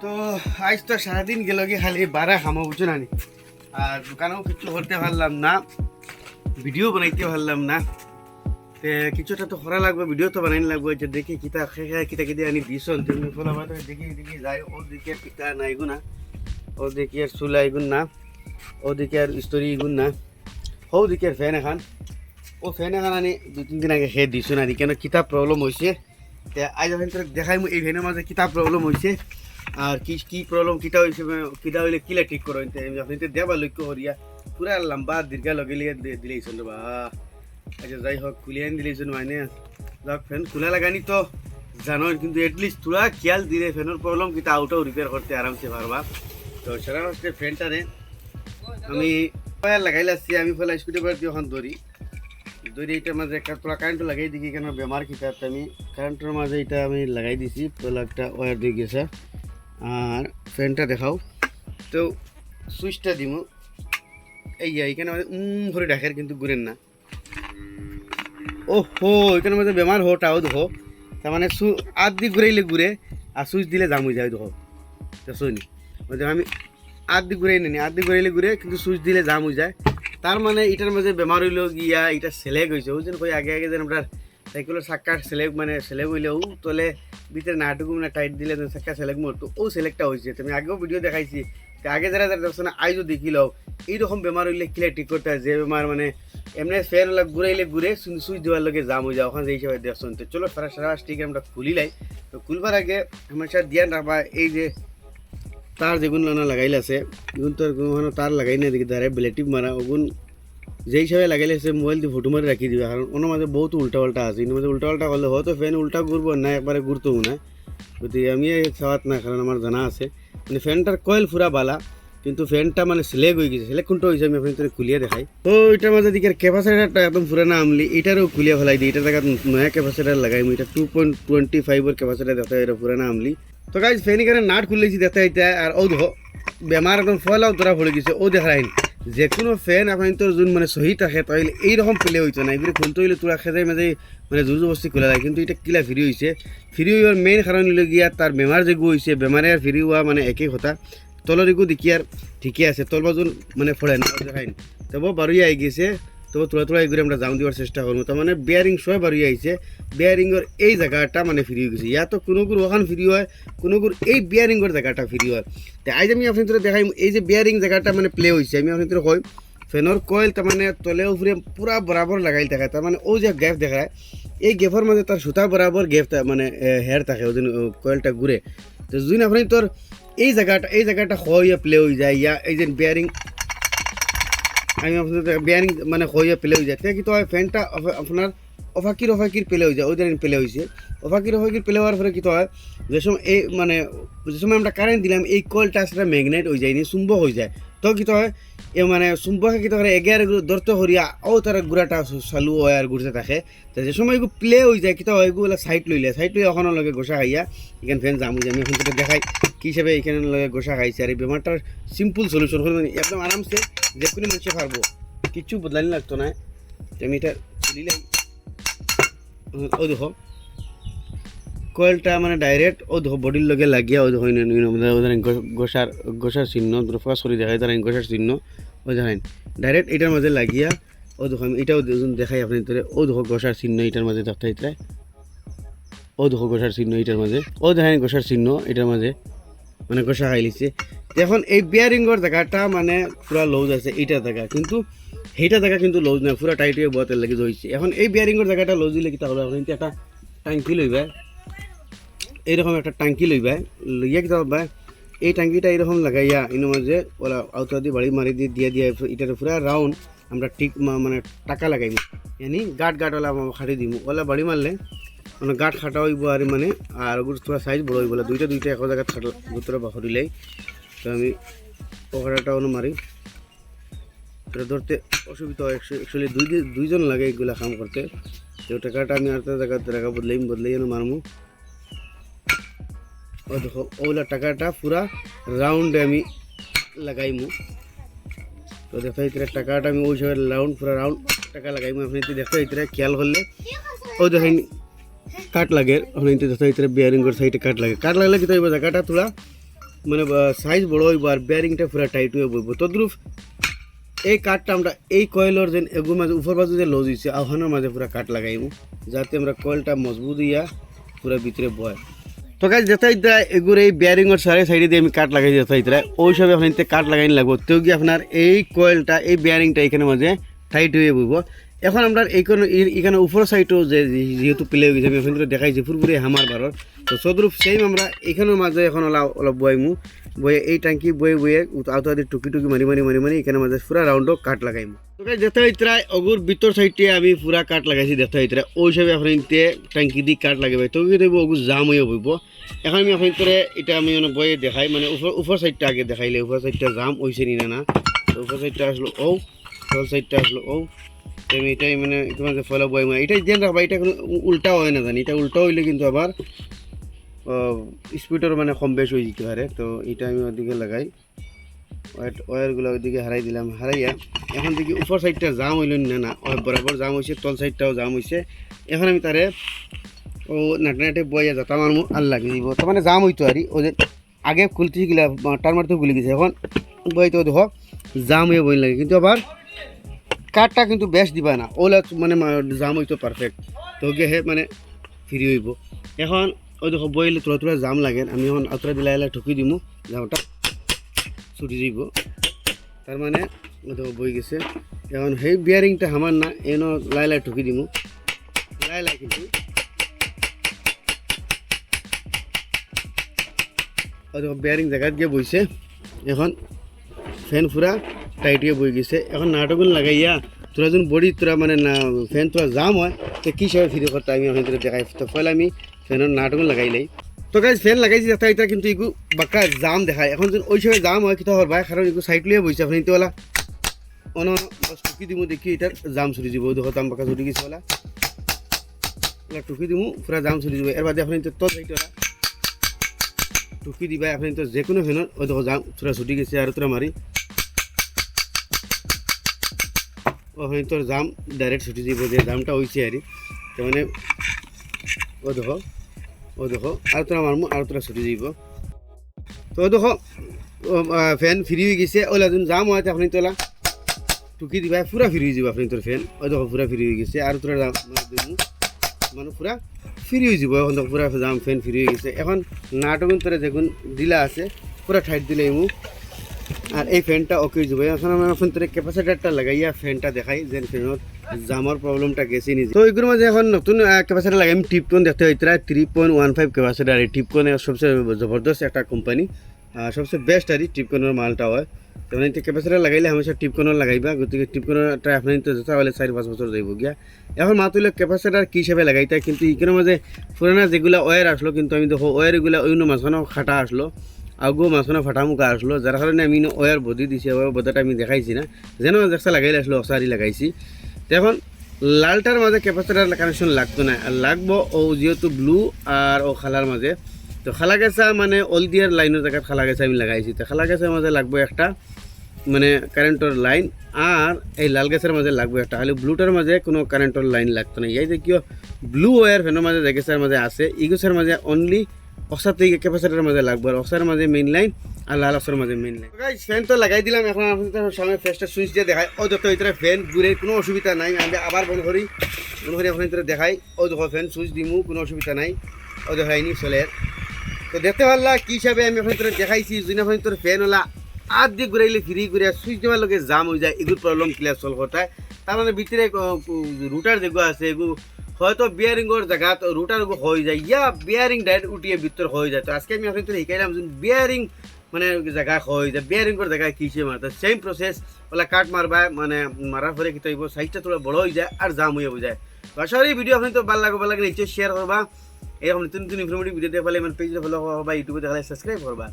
তো আজ তো সারাদিন গেল কি খালি বারা খামো বুঝছো না নি। আর দোকানেও কিছু করতে পারলাম না, ভিডিও বানাইতে পারলাম না। তে কিছুটা তো করা লাগবে, ভিডিও তো বানাইতে লাগবে। যে দেখি কিতা কিতা কিতা আনি দিছন তুমি ফলা দেখি দেখি যাই ওদিকে পিতা না এগুন না, ওদিকে আর চুলা এগুন না, ওদিকে আর স্তরি এগুন না, ওদিকে ফ্যান এখন ও ফ্যান এখন আনি 2-3 দিন আগে খেয়ে দিছো না কেন কিতা প্রবলেম হয়েছে। তে আজ আমি তোর দেখাই এই ভ্যানের মাঝে কিতা প্রবলেম হয়েছে আর কি কি প্রবলেম কিতা হয়েছে, কিতা হইলে কিলা ঠিক করো আপনি তো দেবা লক্ষ্য করিয়া পুরা লম্বা দীর্ঘা লগে লিয়ে দিলেইছেন বা। আচ্ছা যাই হোক খুলে আনি দিলেইছেন মানে যাক ফ্যান খোলা লাগানি তো জানো, কিন্তু এটলিস্ট তোরা খেয়াল দিলে ফ্যানের প্রবলেম কিতা আউটাও রিপেয়ার করতে আরামসে পারবা। তো সেটা হচ্ছে ফ্যানটারে আমি লাগাই লাগছি, আমি ফেলা স্কুটি করে দিয়ে ওখান ধরি এইটার মাঝে একটা তোলা কারেন্ট লাগাই দিই কেন বেমার কিতা আমি কারেন্টের মাঝে এটা আমি লাগাই দিছি, তোলা একটা ওয়ার দিয়ে গেছে। আর ফ্যানটা দেখাও তো সুইচটা দিব এই এইখানে ঘুরে ডাকের কিন্তু ঘুরেন না। ও হো এখানে মাঝে বেমার হোটাও দেখো, তার মানে আধ দিক ঘুরাইলে ঘুরে আর সুইচ দিলে জাম হয়ে যায় দেখো শুনি আমি আধ দিক ঘুরাই নিনি, আধ দিক ঘুরাইলে ঘুরে কিন্তু সুইচ দিলে জাম হয়ে যায়। তার মানে এটার মাঝে বেমার হইল গিয়া এটা সেলেক হয়েছে ওই জন্য কই আগে আগে যেন আপনার সাইকেলের চাক্কার সেলেক মানে সেলেক হইলেও তলে ভিতরে নাটুকু মানে টাইট দিলে চাক্কা সেলেক মরতো, ও সেলেকটা হয়েছে। তুমি আগেও ভিডিও দেখাইছি, আগে যারা যারা দেখছো না আইজও দেখিল এইরকম বেমার হইলে কিলা ঠিক করতে হয়। যে বেমার মানে এমনি ফ্যান ঘুরাইলে ঘুরে সুইচ দেওয়ার লগে জাম হয়ে যায় ওখানে যে হিসাবে দেখছো। তো চলো সারা ঠিক আমরা খুলিলাই। তো খুলবার আগে আমার সাথে ধ্যান রাখবা এই যে তার যেগুন লাগাইলে আছে এগুন তো কোনো তার লাগাই না দেখি তারে ব্লেটিভ মারা ওগুন যে হিসাবে লাগাইলে সে মোবাইল দিয়ে ফটো মারি রাখি দিবে, কারণ ওনার মাঝে বহুত উল্টা পাল্টা আছে। এর মাঝে উল্টা পাল্টা করলে হয়তো ফ্যান উল্টা ঘুরবো না একবারে ঘুরতেও না, গতিকে আমি খাওয়াত না কারণ আমার জানা আছে মানে ফ্যানটার কয়েল ফুরা বালা কিন্তু ফ্যানটা মানে সিলেক হয়ে গেছে। সিলেক কোনটা হয়েছে আমি আপনার খুলিয়ে দেখাই। তো এটার মাঝে দিকে ক্যাপাসিটারটা একদম পুরানা আমলি এটারও খুলিয়ে ফেলাই দিই, এটা জায়গা নয়া ক্যাপাসিটার লাগাই এটা 2.25 ক্যাপাসিটার দেখতে এটা পুরানা আমলি। তো গাইজ ফ্যান এখানে নাট খুলেছি দেখতে এটা আর ও দেখো বেমার একদম ফয়লাও ধরা পড়ে গেছে ও দেখাইনি। যে কোনো ফ্যান আপনার তোর যোন মানে সহি থাকে তাহলে এইরকম প্লে হইতো না, এগুলো খুলতে হইলে তোরা খেতে মাঝে মানে জোর জবস্তি খোলা যায়। কিন্তু এটা কিলা ফ্রি হয়েছে, ফ্রি হওয়ার মেইন কারণ হইলে গিয়া তার বেমার যেগু হয়েছে বেমারে আর ফ্রি হওয়া মানে একই কথা। তলের এগু দেখি আর ঠিকই আছে, তলবা যোন মানে ফোড়ে না দেখাইনি তবু বারুই আই গেছে। তবু তোলা এগুলো আমরা জাম দেওয়ার চেষ্টা করবো। তার মানে বিয়ারিং সবাই বারুই আইছে, বিয়ারিংয়ের এই জায়গাটা মানে ফ্রি হয়ে গেছে। ইয়া তো কোনো গুর ওখান ফ্রি হয় কোনো গুর এই বিয়ারিংয়ের জায়গাটা ফ্রি হয়। তো আজ আমি আপনাদের দেখাই এই যে বিয়ারিং জায়গাটা মানে প্লে হয়েছে আমি আপনাদের কই ফ্যানের কয়েল তার মানে তলে উপরে পুরা বরাবর লাগাই থাকে। তার মানে ও যে গ্যাপ দেখায় এই গ্যাপের মাঝে তার সুতা বরাবর গ্যাপ মানে হেয়ার থাকে ওই জন্য কয়েলটা ঘুরে। তো যদি আপনি তোর এই জায়গাটা হইয়া প্লে হয়ে যায় ইয়া এই যে বিয়ারিং আমি আপনাদের বিয়ারিং মানে হইয়া প্লে হয়ে যায় কিন্তু ফ্যানটা আপনার অফাকির প্লে হয়ে যায় ওই ধরেন প্লে হয়েছে অফাকির প্লে হওয়ার পরে কী হয় যে সময় এই মানে যে সময় আমরা কারেন্ট দিলাম এই কয়েলটা সেটা ম্যাগনেট হয়ে যায়নি চুম্বক হয়ে যায়। তো কী হয় এ মানে চুম্বকে কী করে এগিয়ে দরতে হরিয়া ও তার গুড়াটা চালু হয় আর ঘুরতে থাকে। তো যে সময় এগুলো প্লে হয়ে যায় কী হয় এগুলো সাইড লইলে ওখানে লগে গোসা খাইয়া এখানে ফ্যান জামু আমি এখন সেটা দেখাই কী হিসাবে এখানে লগে গোসা খাইছে। আর এই বেমারটার সিম্পল সলিউশন হল মানে একদম আরামসে যে কোনো মানুষে পারবো, কিচ্ছু বদলানি লাগতো না। আমি এটা খুলিলাই ও দেখো কয়েলটা মানে ডাইরেক্ট ও দেখো বডির লগে লাগিয়া ও দেখো গোসার চিহ্ন ফোকাস করে দেখায় তারা গোসার চিহ্ন ও দেখেন ডাইরেক্ট এটার মাঝে লাগিয়া ও দেখো আমি এটাও দেখাই আপনি ও দেখো গোসার চিহ্ন এটার মাঝে দেখতে এটা ও দেখো গোসার চিহ্ন এটার মাঝে ও দেখেন গোসার চিহ্ন এটার মাঝে মানে গোসা খাই লিছে। এখন এই বিয়ারিংয়ের জায়গাটা মানে পুরা লুজ আছে এইটা জায়গা কিন্তু সেইটা জায়গা কিন্তু লুজ না পুরা টাইট হয়ে বতের লাগি হয়েছে। এখন এই বিয়ারিংয়ের জায়গাটা লুজ দিলে কি তাহলে আপনি একটা ট্যাঙ্কি লইবা এইরকম একটা ট্যাঙ্কি লইবা লইয়া কি তাহলে এই ট্যাঙ্কিটা এইরকম লাগাইয়া এর মাঝে ওলা আউতা দিয়ে বাড়ি মারি দিয়ে দিয়ে এটার পুরা রাউন্ড আমরা ঠিক মানে টাকা লাগাইব এনি গাঁটওয়ালা খাটি দিব ওলা বাড়ি মারলে মানে গাঁট খাটা হইব আর মানে আর ওগুলো থোড়া সাইজ বড় হইব দুইটা এক জায়গায় খাটো ভিতরে বাহরিলাই। তো আমি পকড়াটা ওনো মারি এটা ধরতে অসুবিধা হয় অ্যাকচুয়ালি দুইজন লাগে এগুলা কাম করতে। তো টাকাটা আমি আর জায়গা বদলাই মারমু ও দেখো ওগুলা টাকাটা পুরা রাউন্ডে আমি লাগাইমু। তো দেখো এই টাকাটা আমি ওই সময় রাউন্ড পুরা রাউন্ড টাকা লাগাইমু। আপনি দেখো এই খেয়াল করলে ও দেখেন কাট লাগে দেখো এই বিয়ারিংয়ের সাইডে কাট লাগলে কি জায়গাটা তোলা মানে সাইজ বড় হইব আর বেয়ারিংটা পুরা টাইট হয়ে বইব। তদ্রুপ এই কাঠটা আমরা এই কয়েলের যেন এগুর মাঝে উপর বাজু যে লজ হয়েছে আহ্বানের মাঝে পুরা কাঠ লাগাইব, যাতে আমরা কয়েলটা মজবুত হইয়া পুরা ভিতরে বয়। তো গাইজ যেতে এগুর এই বেয়ারিংয়ের সাইডে দিয়ে আমি কাঠ লাগাই যেতে ওই সব এখন কাঠ লাগাই লাগবো, তো কি আপনার এই কয়েলটা এই বেয়ারিংটা এখানে মাঝে টাইট হয়ে বইব। এখন আমরা এখানে উপর সাইডও যে যেহেতু প্লে হয়ে গেছে আমি এখন দেখাইছি পুরোপুরি হামার বারর, তো সদরূপ সেম আমরা এখানের মাঝে এখন অলপ বইমু বয়ে এই ট্যাঙ্কি বয়ে আউতো আদি টুকি মারি এখানে মাঝে পুরা রাউন্ডও কাঠ লাগাইমু। তো যেতে হইতরা অগুর ভিতর সাইডে আমি পুরা কাঠ লাগাইছি দেখতে হইতরা ওই হিসাবে এখন ট্যাঙ্কি দিয়ে কাঠ লাগাবে, তো কি দেব অগুর জাম হয়ে বইব। এখন আমি এখন এটা আমি বয়ে দেখাই, মানে উপর সাইডটা আগে দেখাইলে উপর সাইডটা জাম হয়েছে নি না, তো উপর সাইডটা আসলো ও, তল সাইডটা আসলো ও, আমি এটাই মানে তোমাকে ফলো বই এটাই ধ্যান রাখবা, এটা কোনো উল্টা হয় না জানি, এটা উল্টা হইলে কিন্তু আবার স্পিডের মানে কম বেশ হয়ে যেতে পারে। তো এটা আমি ওদিকে লাগাই ওয়ারগুলো ওইদিকে হারাই দিলাম, হারাইয়া এখন দেখি উপর সাইডটা জাম হইল না বরাবর জাম হয়েছে, তল সাইডটাও জাম হয়েছে। এখন আমি তারে ও নাটে বইয়া যাতা আমার আর লাগিয়ে দিব, তার মানে জাম হইতো আর ওদের আগে খুলতে গেলে টার মারতে গুলি গেছে, এখন বইতে দেখো জাম হয়ে বই লাগে, কিন্তু আবার কাঠটা কিন্তু বেশ দিবা না, ওলা মানে জাম হইতো পারফেক্ট, তো গিয়ে হে মানে ফ্রি হইব। এখন ওই দেখো বইলে তোরা জাম লাগে, আমি এখন আতরা দিলাই ঠকি দিমু, জামটা ছুটি দিব, তার মানে ওই দেখো বই গেছে। এখন সেই বিয়ারিংটা আমার না এন লাই ঠকি দিমু, লাই কিন্তু ওই দেখো বিয়ারিং জায়গাত গিয়ে বইছে। এখন ফ্যান পুরা টাইট হয়ে বই গেছে, এখন নাটকগুলো লাগাইয়া তোরা যখন বডি তোরা মানে না ফ্যান তোরা জাম হয় তো কী হিসাবে ফিরে করতে আমি এখন দেখাই, তো ফলে আমি ফ্যানের নাটকগুলো লাগাইলাই। তো গাইজ ফ্যান লাগাইছি যাতে এটা কিন্তু এগু বাক্কা জাম দেখায়, এখন যখন ওই সময় জাম হয় কিন্তু হরবাই, কারণ এগু সাইড লিয়ে বইছে আপনি ইতোলা অন টুকি দিমু দেখি এটার জাম ছুটি যাব, দেখো জাম বাক্কা ছুটি গেছে ওলা টুকি দিমু পুরা জাম ছুটি যাব। এর বাদে আপনি তো সাইডওয়ালা টুকি দিবা, আপনি তো যে কোনো ফ্যানের ওই দেখো জাম পুরা ছুটি গেছে আর তোরা মারি ওখানে তোর জাম ডাইরেক্ট ছুটি দিব, যে জামটা হয়েছে আর তো মানে ও দেখো আর তোরা মারমু আর তোরা ছুটি দিব। তো দেখো ফ্যান ফ্রি হয়ে গেছে, ওলা যখন জাম হয় আপনি তোলা টুকি দিবা পুরা ফ্রি হয়ে যাব, আপনি তোর ফ্যান ওই দেখো পুরা ফ্রি হয়ে গেছে আর তোরা মানে পুরা ফ্রি হয়ে যাব। এখন দেখো পুরা জাম ফ্যান ফ্রি হয়ে গেছে। এখন নাটক তোরা যখন দিলা আছে পুরা ঠাইট দিলে মু আর এই ফ্যানটা ওকে হয়ে যাবে। এখন আমি এখন তোর ক্যাপাসিটারটা লাগাইয়া ফ্যানটা দেখাই যে ফ্যানের জামার প্রবলেমটা গেছে নিজে। তো এগুলোর মাঝে এখন নতুন ক্যাপাসিটার লাগাই, আমি টিপকন দেখতে হইতে 3.15 ক্যাপাসিটার। এই টিপকনে সবচেয়ে জবরদস্ত একটা কোম্পানি, সবচেয়ে বেস্ট আর টিপকনের মালটা হয়। তো মানে ক্যাপাসিটার লাগাইলে হামেশা টিপকনের লাগাইবা, গতিকে টিপকনটা আপনার তো যেতে হলে 4-5 বছর যাইব গিয়া। এখন মাতুলে ক্যাপাসিটার কী হিসাবে লাগাইতে, কিন্তু এগুলোর মাঝে পুরানা যেগুলো ওয়ার আসলো, কিন্তু আমি দেখো ওয়ারগুলো অন্য মাঝখানেও খাটা আসলো, আগো মাঝখানে ফাটামুখা আসলো, যার কারণে আমি ওয়ার বদি দিছি, ওয়ার বদাটা আমি দেখাইছি না, যেন দেখতে লাগাইলে আসলো অসারি লাগাইছি। তো এখন লালটার মাঝে ক্যাপাসিটার কানেকশন লাগতো না, আর লাগবো ও যেহেতু ব্লু আর ও খালার মাঝে। তো খালা গেছা মানে অলদিয়ার লাইনের জায়গায় খালা গেছা আমি লাগাইছি, তো খালা গেছার মাঝে লাগবো একটা মানে কারেন্টের লাইন, আর এই লাল গ্যাসের মাঝে লাগবে একটা, খালি ব্লুটার মাঝে কোনো কারেন্টের লাইন লাগতো না। এই যে কিয় ব্লু ওয়ার ফ্যানের মাঝে যে গ্যাসের মাঝে আছে, ইগুসের মাঝে অনলি অক্সার থেকে ক্যাপাসিটারের মাঝে লাগবে, আর অক্সার মাঝে মেইন লাইন আর লাল অক্সার মাঝে মেইন লাইন। ফ্যান তো লাগাই দিলাম, এখন আপনাদের সামনে ফ্যানটা সুইচ দিয়ে দেখাই। ও যত ভিতরে ফ্যান ঘুরে কোনো অসুবিধা নাই, আমি আবার বন্ধ করি এখন ভিতরে দেখাই। ও দেখো ফ্যান সুইচ দিমু কোনো অসুবিধা নাই, ও দেখাইনি চলে। তো দেখতে পারলা কি হিসাবে আমি এখন ভিতরে দেখাইছি, যদি এখন ভিতরে ফ্যান হলা আধ দিয়ে ঘুরাইলে ফ্রি ঘুরে সুইচ দেওয়ার লগে জাম হয়ে যায়, এগুলো প্রবলেম ক্লিয়ার সলভ হতায়। তার মানে ভিতরে রুটার যেগুলো আছে এগুলো হয়তো বিয়ারিংর জায়গা রুটার হয়ে যায়, ইয়া বিয়ারিং ডাইরেক্ট উঠিয়ে ভিতর হয়ে যায়। তো আজকে আমি আপনাদের শিখাইলাম বিয়ারিং মানে জায়গা হয়ে যায়, বিয়ারিংর জায়গায় কী হিসেবে মারতে সেম প্রসেস ওলা কাট মারবা, মানে মারার পরে কী হইব সাইজটা তোলা বড় হয়ে যায় আর জাম হয়ে যায়। তো আশা করি ভিডিও আপনি তো ভালো লাগলে নিশ্চয়ই শেয়ার করবা, এরকম নতুন নতুন ইনফরমেটিভ ভিডিও দেখলে মানে পেজে ফলো করবা, ইউটিউবে দেখালে সাবস্ক্রাইব করবা।